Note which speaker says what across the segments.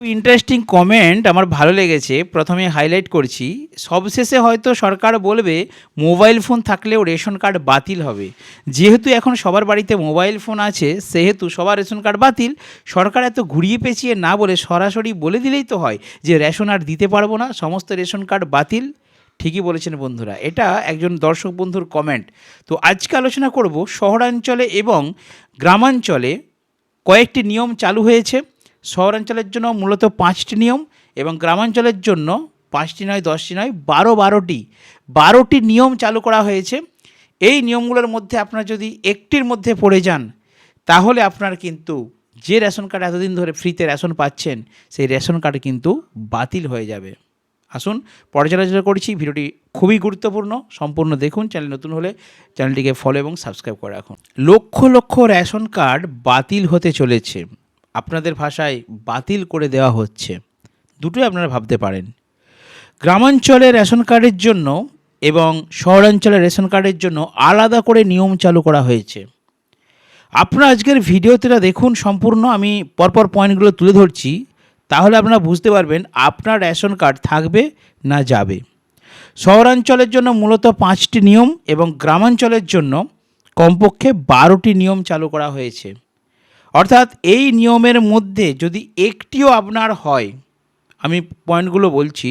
Speaker 1: Interesting comment আমার ভালো লেগেছে, প্রথমে হাইলাইট করছি। সবশেষে হয়তো সরকার বলবে মোবাইল ফোন থাকলেও রেশন কার্ড বাতিল হবে। যেহেতু এখন সবার বাড়িতে মোবাইল ফোন আছে, সেহেতু সবার রেশন কার্ড বাতিল। সরকার এত ঘুরিয়ে পেঁচিয়ে না বলে সরাসরি বলে দিলেই তো হয় যে রেশন আর দিতে পারবো না, সমস্ত রেশন কার্ড বাতিল। ঠিকই বলেছেন বন্ধুরা, এটা একজন দর্শক বন্ধুর কমেন্ট। তো আজকে আলোচনা করব শহরাঞ্চলে এবং গ্রামাঞ্চলে কয়েকটি নিয়ম চালু হয়েছে। শহরাঞ্চলের জন্য মূলত 5টি নিয়ম এবং গ্রামাঞ্চলের জন্য 5টি নয়, 10টি নয়, 12টি নিয়ম চালু করা হয়েছে। এই নিয়মগুলোর মধ্যে আপনার যদি একটির মধ্যে পড়ে যান, তাহলে আপনার কিন্তু যে রেশন কার্ড এতদিন ধরে ফ্রিতে রেশন পাচ্ছেন, সেই রেশন কার্ড কিন্তু বাতিল হয়ে যাবে। আসুন পর্যালোচনা করছি। ভিডিওটি খুবই গুরুত্বপূর্ণ, সম্পূর্ণ দেখুন। চ্যানেল নতুন হলে চ্যানেলটিকে ফলো এবং সাবস্ক্রাইব করে রাখুন। লক্ষ লক্ষ রেশন কার্ড বাতিল হতে চলেছে, আপনাদের ভাষায় বাতিল করে দেওয়া হচ্ছে। দুটোই আপনারা ভাবতে পারেন। গ্রামাঞ্চলের রেশন কার্ডের জন্য এবং শহরাঞ্চলের রেশন কার্ডের জন্য আলাদা করে নিয়ম চালু করা হয়েছে। আপনারা আজকের ভিডিওতে দেখুন সম্পূর্ণ, আমি পরপর পয়েন্টগুলো তুলে ধরছি, তাহলে আপনারা বুঝতে পারবেন আপনার রেশন কার্ড থাকবে না যাবে। শহরাঞ্চলের জন্য মূলত 5টি নিয়ম এবং গ্রামাঞ্চলের জন্য কমপক্ষে 12টি নিয়ম চালু করা হয়েছে। অর্থাৎ এই নিয়মের মধ্যে যদি একটিও আপনার হয়, আমি পয়েন্টগুলো বলছি,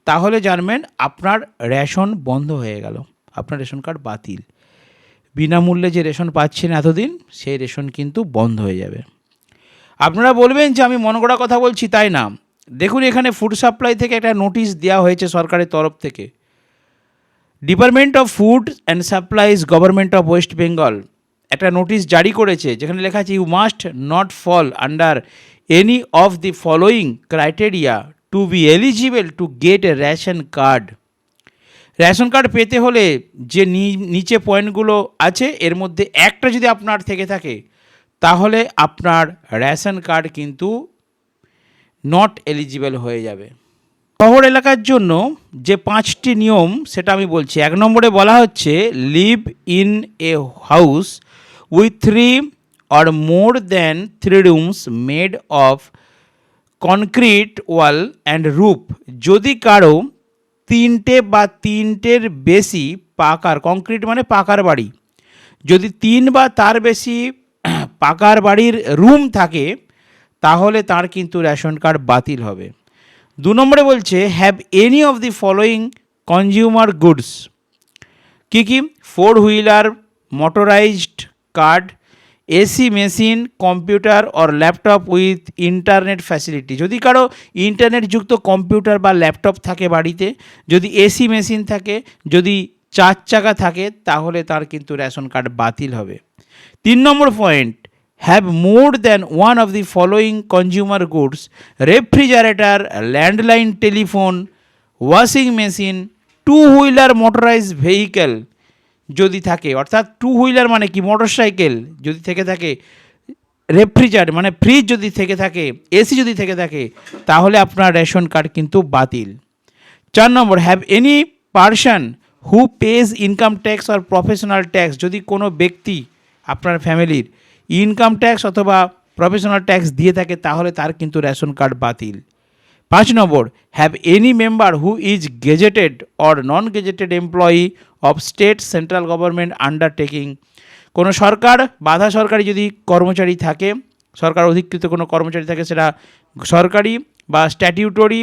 Speaker 1: তাহলে জানবেন আপনার রেশন বন্ধ হয়ে গেল, আপনার রেশন কার্ড বাতিল। বিনামূল্যে যে রেশন পাচ্ছেন এতদিন, সেই রেশন কিন্তু বন্ধ হয়ে যাবে। আপনারা বলবেন যে আমি মন গড়া কথা বলছি, তাই না। দেখুন, এখানে ফুড সাপ্লাই থেকে একটা নোটিশ দেওয়া হয়েছে সরকারের তরফ থেকে। Department of food and supplies, government of West Bengal একটা নোটিশ জারি করেছে, যেখানে লেখা আছে you must not fall under any of the following criteria to be eligible to get a ration card. Ration card পেতে হলে যে নিচে পয়েন্টগুলো আছে, এর মধ্যে একটা যদি আপনার থেকে থাকে, তাহলে আপনার রেশন কার্ড কিন্তু নট এলিজিবল হয়ে যাবে। শহর এলাকার জন্য যে 5টি নিয়ম সেটা আমি বলছি। 1 নম্বরে বলা হচ্ছে live in a house with 3 or more than 3 rooms made of concrete wall and roof। যদি কারো 3টে বা 3টের বেশি পাকার, কংক্রিট মানে পাকার বাড়ি, যদি 3 বা তার বেশি পাকার বাড়ির রুম থাকে, তাহলে তার কিন্তু রেশন কার্ড বাতিল হবে। 2 নম্বরে বলছে have any of the following consumer goods. কী কী? 4 wheeler, motorized card, AC machine, computer or laptop with internet facility. যদি কারো ইন্টারনেটযুক্ত কম্পিউটার বা ল্যাপটপ থাকে বাড়িতে, যদি এসি মেশিন থাকে, যদি 4 চাকা থাকে, তাহলে তার কিন্তু রেশন কার্ড বাতিল হবে। 3 নম্বর point, have more than one of the following consumer goods: refrigerator, landline telephone, washing machine, two-wheeler motorized vehicle যদি থাকে, অর্থাৎ 2 হুইলার মানে কি, মোটরসাইকেল যদি থেকে থাকে, রেফ্রিজারেটর মানে ফ্রিজ যদি থেকে থাকে, এসি যদি থেকে থাকে, তাহলে আপনার রেশন কার্ড কিন্তু বাতিল। 4 number, have any person who pays income tax or professional tax. যদি কোনো ব্যক্তি আপনার ফ্যামিলির ইনকাম ট্যাক্স অথবা প্রফেশনাল ট্যাক্স দিয়ে থাকে, তাহলে তার কিন্তু রেশন কার্ড বাতিল। 5 number, have any member who is gazetted or non gazetted employee of state central government undertaking. কোনো সরকার বাধা সরকারি যদি কর্মচারী থাকে, সরকার অধিকৃত কোনো কর্মচারী থাকে, সেটা সরকারি বা স্ট্যাটিউটরি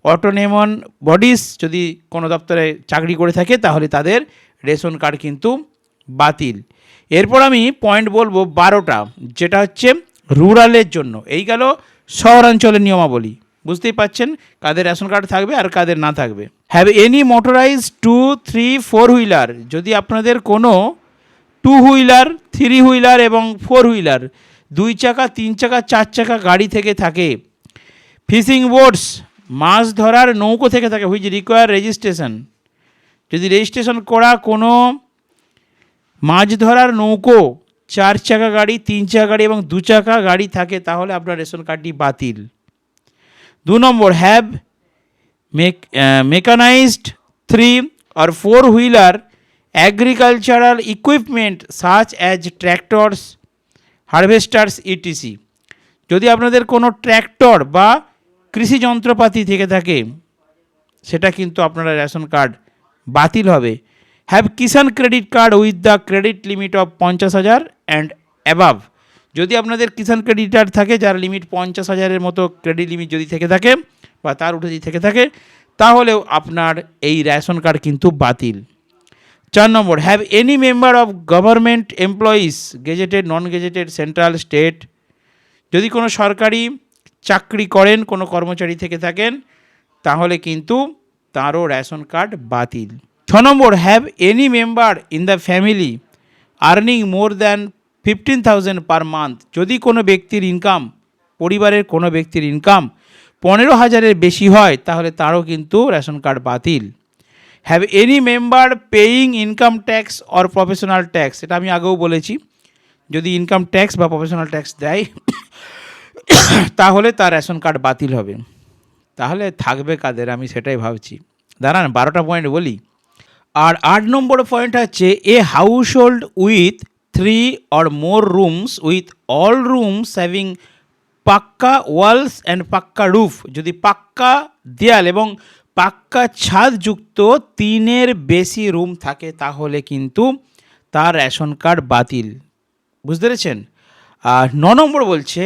Speaker 1: অটোনোমাস বডিস যদি কোনো দপ্তরে চাকরি করে থাকে, তাহলে তাদের রেশন কার্ড কিন্তু বাতিল। এরপর আমি পয়েন্ট বলবো 12টা, যেটা হচ্ছে রুরালের জন্য। এই গেল শহরাঞ্চলের নিয়মাবলী। বুঝতেই পাচ্ছেন কাদের রেশন কার্ড থাকবে আর কাদের না থাকবে। Have any motorise 2, 3, 4 wheeler. যদি আপনাদের কোনো 2 হুইলার, 3 হুইলার এবং 4 হুইলার 2 চাকা, 3 চাকা, 4 চাকা গাড়ি থেকে থাকে। ফিশিং বোটস, মাছ ধরার নৌকো থেকে থাকে, হুইচ রিকোয়ার রেজিস্ট্রেশন। যদি রেজিস্ট্রেশন করা কোনো মাছ ধরার নৌকো 4 চাকা গাড়ি, 3 চাকা গাড়ি এবং 2 চাকা গাড়ি থাকে, তাহলে আপনার রেশন কার্ডটি বাতিল। 2 number, have mechanised 3 or 4 wheeler agricultural equipment such as tractors, harvesters etc. যদি আপনাদের কোনো ট্র্যাক্টর বা কৃষি যন্ত্রপাতি থেকে থাকে, সেটা কিন্তু আপনার রেশন কার্ড বাতিল হবে। Have Kisan credit card with the credit limit of 50,000 and above. যদি আপনাদের কিষাণ ক্রেডিট কার্ড থাকে যার লিমিট 50,000-এর মতো ক্রেডিট লিমিট যদি থেকে থাকে বা তার উঠে যদি থেকে থাকে, তাহলেও আপনার এই রেশন কার্ড কিন্তু বাতিল। 4 number, have any member of government employees gazetted non gazetted central state. যদি কোনো সরকারি চাকরি করেন, কোনো কর্মচারী থেকে থাকেন, তাহলে কিন্তু তারও রেশন কার্ড বাতিল। 6 number, have any member in the family earning more than 15,000 per month. যদি কোনো ব্যক্তির ইনকাম, পরিবারের কোনো ব্যক্তির ইনকাম 15,000-এর বেশি হয়, তাহলে তারও কিন্তু রেশন কার্ড বাতিল। Have any member paying income tax or professional tax. এটা আমি আগেও বলেছি, যদি ইনকাম ট্যাক্স বা প্রফেশনাল ট্যাক্স দেয় তাহলে তার রেশন কার্ড বাতিল হবে। তাহলে থাকবে কাদের, আমি সেটাই ভাবছি। দাঁড়ান 12টা পয়েন্ট বলি। আর 8 নম্বর পয়েন্ট হচ্ছে a house hold with 3 or more rooms with all rooms having পাক্কা ওয়ালস অ্যান্ড পাক্কা রুফ। যদি পাক্কা দেয়াল এবং পাক্কা ছাদযুক্ত 3-এর বেশি রুম থাকে, তাহলে কিন্তু তার রেশন কার্ড বাতিল। বুঝতে পেরেছেন? আর 9 নম্বর বলছে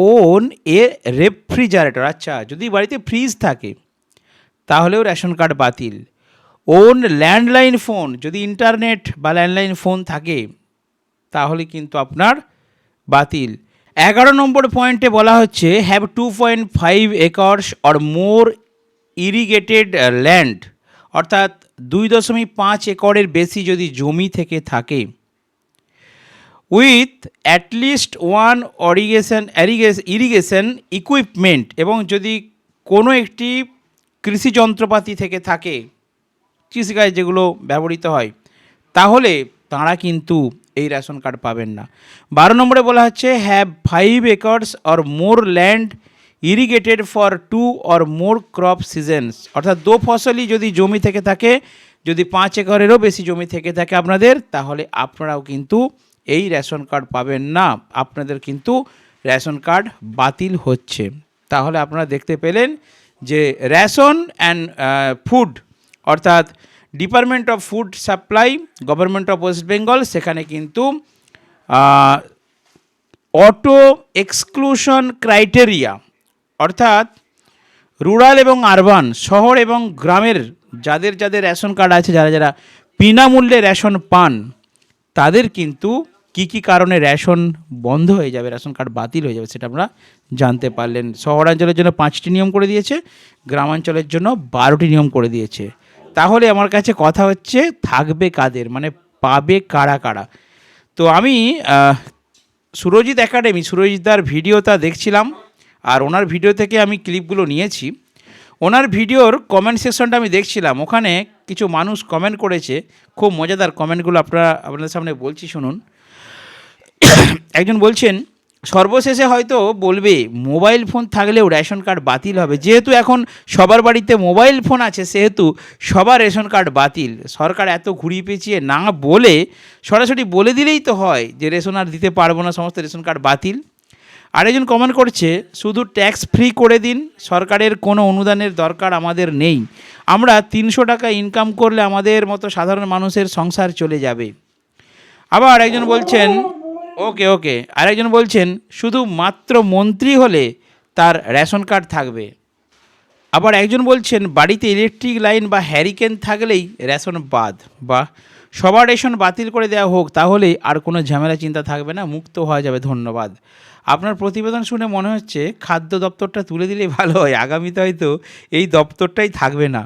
Speaker 1: ওন এ রেফ্রিজারেটর। আচ্ছা, যদি বাড়িতে ফ্রিজ থাকে তাহলেও রেশন কার্ড বাতিল। ওন ল্যান্ডলাইন ফোন, যদি ইন্টারনেট বা ল্যান্ডলাইন ফোন থাকে তাহলে কিন্তু আপনার বাতিল। 11 নম্বর পয়েন্টে বলা হচ্ছে have 2.5 acres or more irrigated land, অর্থাৎ 2.5 একরের বেশি যদি জমি থেকে থাকে, with at least one irrigation equipment, এবং যদি কোনো একটি কৃষি যন্ত্রপাতি থেকে থাকে, কৃষিকাজে যেগুলো ব্যবহৃত হয়, তাহলে তাঁরা কিন্তু এই রেশন কার্ড পাবেন না। 12 নম্বরে বলা হচ্ছে have 5 acres or more land irrigated for 2 or more crop seasons, অর্থাৎ দো ফসলি যদি জমি থেকে থাকে, যদি 5 একরেরও বেশি জমি থেকে থাকে আপনাদের, তাহলে আপনারাও কিন্তু এই রেশন কার্ড পাবেন না। আপনাদের কিন্তু রেশন কার্ড বাতিল হচ্ছে। তাহলে আপনারা দেখতে পেলেন যে রেশন অ্যান্ড ফুড, অর্থাৎ department of food supply, government of West Bengal, সেখানে কিন্তু অটো এক্সক্লুশন ক্রাইটেরিয়া, অর্থাৎ রুরাল এবং আরবান, শহর এবং গ্রামের যাদের যাদের রেশন কার্ড আছে, যারা যারা বিনামূল্যে রেশন পান, তাদের কিন্তু কি কি কারণে রেশন বন্ধ হয়ে যাবে, রেশন কার্ড বাতিল হয়ে যাবে, সেটা আমরা জানতে পারলেন। শহরাঞ্চলের জন্য 5টি নিয়ম করে দিয়েছে, গ্রামাঞ্চলের জন্য 12টি নিয়ম করে দিয়েছে। তাহলে আমার কাছে কথা হচ্ছে থাকবে কাদের, মানে পাবে কারা কারা। তো আমি সুরজিৎ একাডেমি, সুরজিৎদার ভিডিওটা দেখছিলাম, আর ওনার ভিডিও থেকে আমি ক্লিপগুলো নিয়েছি। ওনার ভিডিওর কমেন্ট সেকশনটা আমি দেখছিলাম, ওখানে কিছু মানুষ কমেন্ট করেছে, খুব মজাদার কমেন্টগুলো আপনাদের সামনে বলছি, শুনুন। একজন বলছেন সর্বশেষে হয়তো বলবে মোবাইল ফোন থাকলেও রেশন কার্ড বাতিল হবে। যেহেতু এখন সবার বাড়িতে মোবাইল ফোন আছে, সেহেতু সবার রেশন কার্ড বাতিল। সরকার এত ঘুরিয়ে পেঁচিয়ে না বলে সরাসরি বলে দিলেই তো হয় যে রেশন আর দিতে পারবো না, সমস্ত রেশন কার্ড বাতিল। আরেকজন কমেন্ট করছে শুধু ট্যাক্স ফ্রি করে দিন, সরকারের কোনো অনুদানের দরকার আমাদের নেই, আমরা 300 টাকা ইনকাম করলে আমাদের মতো সাধারণ মানুষের সংসার চলে যাবে। আবার একজন বলছেন ওকে আরেকজন বলছেন শুধু মাত্র মন্ত্রী হলে তার রেশন কার্ড থাকবে। আবার একজন বলছেন বাড়িতে ইলেকট্রিক লাইন বা হ্যারিকেন থাকলেই রেশন বাদ, বা সবার রেশন বাতিল করে দেওয়া হোক, তাহলে আর কোনো ঝামেলা চিন্তা থাকবে না, মুক্ত হওয়া যাবে। ধন্যবাদ। আপনার প্রতিবেদন শুনে মনে হচ্ছে খাদ্য দপ্তরটা তুলে দিলেই ভালো হয়, আগামীতে হয়তো এই দপ্তরটাই থাকবে না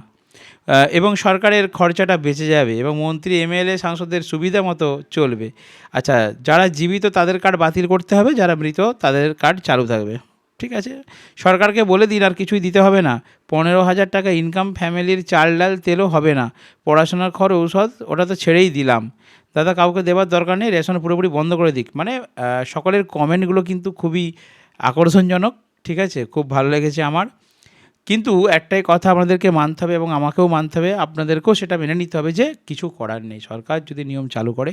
Speaker 1: এবং সরকারের খরচাটা বেঁচে যাবে এবং মন্ত্রী এমএলএ সাংসদের সুবিধা মতো চলবে। আচ্ছা, যারা জীবিত তাদের কার্ড বাতিল করতে হবে, যারা মৃত তাদের কার্ড চালু থাকবে। ঠিক আছে, সরকারকে বলে দিন আর কিছুই দিতে হবে না। 15,000 টাকা ইনকাম ফ্যামিলির চাল ডাল তেলও হবে না, পড়াশোনার খরচ ঔষধ ওটা তো ছেড়েই দিলাম, দাদা কাউকে দেওয়ার দরকার নেই, রেশন পুরোপুরি বন্ধ করে দিক। মানে সকলের কমেন্টগুলো কিন্তু খুবই আকর্ষণজনক, ঠিক আছে, খুব ভালো লেগেছে আমার। কিন্তু একটাই কথা আপনাদেরকে মানতে হবে এবং আমাকেও মানতে হবে, আপনাদেরকেও সেটা মেনে নিতে হবে যে কিছু করার নেই, সরকার যদি নিয়ম চালু করে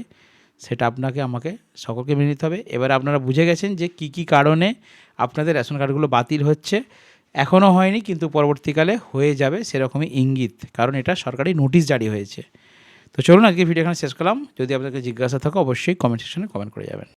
Speaker 1: সেটা আপনাকে আমাকে সকলকে মেনে নিতে হবে। এবার আপনারা বুঝে গেছেন যে কি কি কারণে আপনাদের রেশন কার্ডগুলো বাতিল হচ্ছে এখনও হয়নি, কিন্তু পরবর্তীকালে হয়ে যাবে সেরকমই ইঙ্গিত, কারণ এটা সরকারি নোটিশ জারি হয়েছে। তো চলুন আজকে ভিডিও এখানে শেষ করলাম। যদি আপনাদের জিজ্ঞাসা থাকে অবশ্যই কমেন্ট সেকশনে কমেন্ট করে যাবেন।